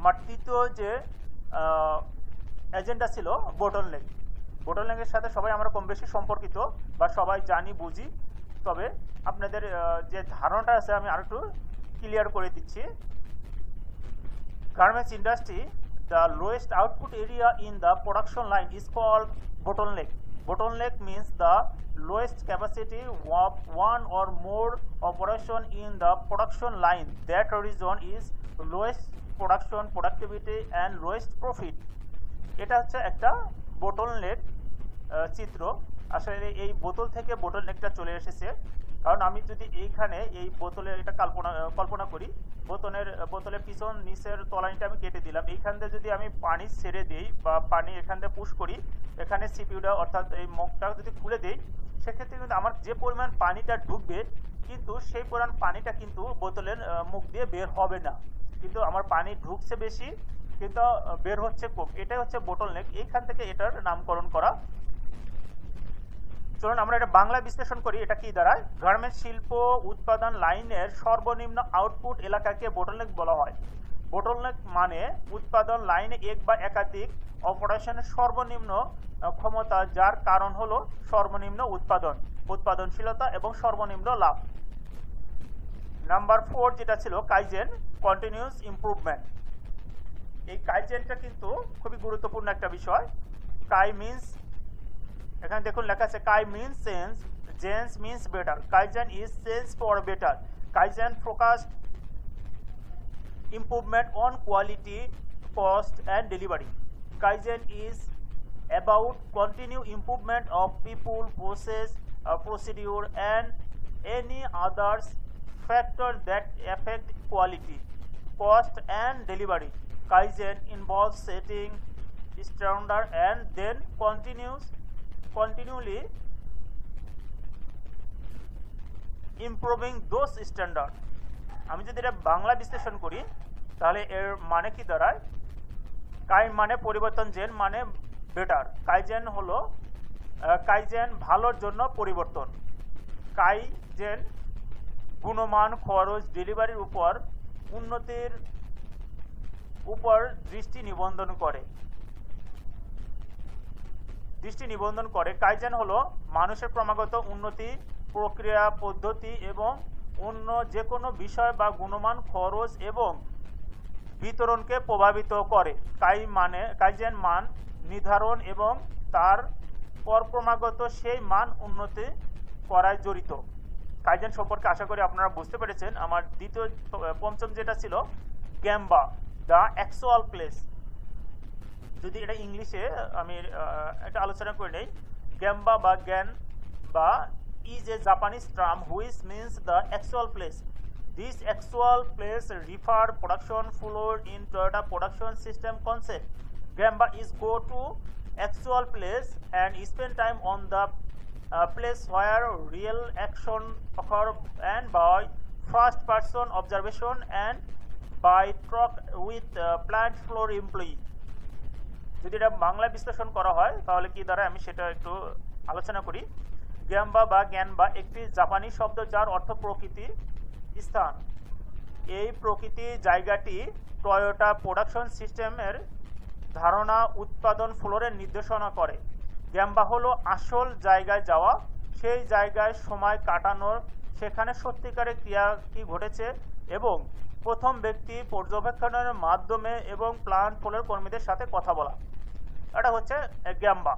আমার তৃতীয় যে এজেন্ডা ছিল বোটলনেক। বোটলনেকের সাথে সবাই আমরা কম বেশি সম্পর্কিত বা সবাই জানি বুঝি, তবে আপনাদের যে ধারণাটা আছে আমি আরেকটু ক্লিয়ার করে দিচ্ছি। Garments industry, the lowest output area in the production line is called bottleneck. Bottleneck means the lowest capacity of one or more operation in the production line. That region is lowest production productivity and lowest profit. এটা হচ্ছে একটা bottleneck চিত্র। আসলে এই বোতল থেকে bottleneckটা চলে এসেছে, কারণ আমি যদি এইখানে এই বোতলের এটা কল্পনা করি, বোতলের পিছন নিচের তলানিটা আমি কেটে দিলাম, এইখান দিয়ে যদি আমি পানি ছেড়ে দিই বা পানি এখান দিয়ে পুশ করি, এখানে সিপিউটা অর্থাৎ এই মুখটা যদি খুলে দিই, সেক্ষেত্রে কিন্তু আমার যে পরিমাণ পানিটা ঢুকবে কিন্তু সেই পরিমাণ পানিটা কিন্তু বোতলের মুখ দিয়ে বের হবে না, কিন্তু আমার পানি ঢুকছে বেশি কিন্তু বের হচ্ছে কম। এটাই হচ্ছে বোটলনেক। এইখান থেকে এটার নামকরণ করা। চলুন আমরা এটা বাংলা বিশ্লেষণ করি। এটা কি দাঁড়ায়? গার্মেন্টস শিল্প উৎপাদন লাইনের সর্বনিম্ন আউটপুট এলাকাকে বোটলনেক বলা হয়। বোটলনেক মানে উৎপাদন লাইনে এক বা একাধিক অপারেশনের সর্বনিম্ন ক্ষমতা, যার কারণ হলো সর্বনিম্ন উৎপাদনশীলতা এবং সর্বনিম্ন লাভ। নাম্বার 4 যেটা ছিল কাইজেন, কন্টিনিউয়াস ইমপ্রুভমেন্ট। এই কাইজেনটা কিন্তু খুবই গুরুত্বপূর্ণ একটা বিষয়। কাই মিন্স, এখানে দেখুন লেখা আছে kai means change, change means better, kaizen is change for better, kaizen focused improvement on quality, cost and delivery. Kaizen is about continued improvement of people, process, procedure and any others factor that affect quality, cost and delivery. Kaizen involves setting standard and then continually improving those standards. আমি যদি এটা বাংলা বিশ্লেষণ করি তাহলে এর মানে কি দাঁড়ায়? কাই মানে পরিবর্তন, জেন মানে বেটার। কাইজেন হলো কাইজেন ভালোর জন্য পরিবর্তন। কাইজেন গুণমান, খরচ, ডেলিভারির উপর উন্নতির উপর দৃষ্টি নিবন্ধন করে। কাইজেন হলো মানুষের ক্রমাগত উন্নতি, প্রক্রিয়া, পদ্ধতি এবং অন্য যে কোনো বিষয় বা গুণমান, খরচ এবং বিতরণকে প্রভাবিত করে। কাইজেন মান নির্ধারণ এবং তার পর ক্রমাগত সেই মান উন্নতি করায় জড়িত। কাইজেন সম্পর্কে আশা করি আপনারা বুঝতে পেরেছেন। আমার পঞ্চম যেটা ছিল গ্যাম্বা, দ্য অ্যাকচুয়াল প্লেস। যদি এটা ইংলিশে আমি একটা আলোচনা করে নেই, গ্যাম্বা বা জ্ঞান বা is a Japanese term which means the actual place. This actual place refer production flow in Toyota production system concept. Gemba is go to actual place and spend time on the place where real action occur and by first person observation and by talk with plant floor employee. যদি এটা বাংলা বিশ্লেষণ করা হয় তাহলে কি দ্বারা আমি সেটা একটু আলোচনা করি। গ্যাম্বা বা জ্ঞানবা একটি জাপানি শব্দ যার অর্থ প্রকৃতি, স্থান। এই প্রকৃতি জায়গাটি টয়োটা প্রোডাকশন সিস্টেমের ধারণা উৎপাদন ফ্লোরের নির্দেশনা করে। গ্যাম্বা হলো আসল জায়গায় যাওয়া, সেই জায়গায় সময় কাটানোর, সেখানে সত্যিকারের ক্রিয়া কি ঘটেছে এবং প্রথম ব্যক্তি পর্যবেক্ষণের মাধ্যমে এবং প্ল্যান্ট ফ্লোরের কর্মীদের সাথে কথা বলা। এটা হচ্ছে গ্যাম্বা।